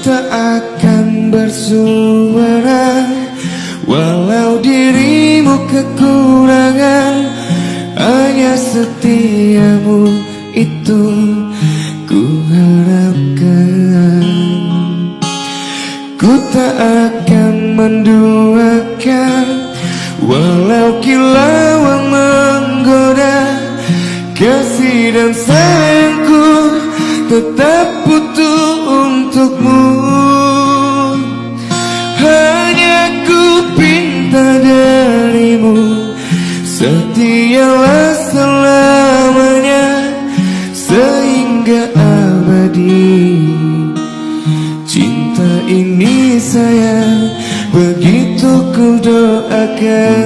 tak akan bersuara, walau dirimu kekurangan. Hanya setiamu itu ku harapkan. Ku tak akan menduakan, walau kilauan menggoda. Kasih dan sayangku tetap butuh untukmu. Hanya ku pinta darimu, setialah selamanya sehingga abadi. Cinta ini sayang, begitu ku doakan.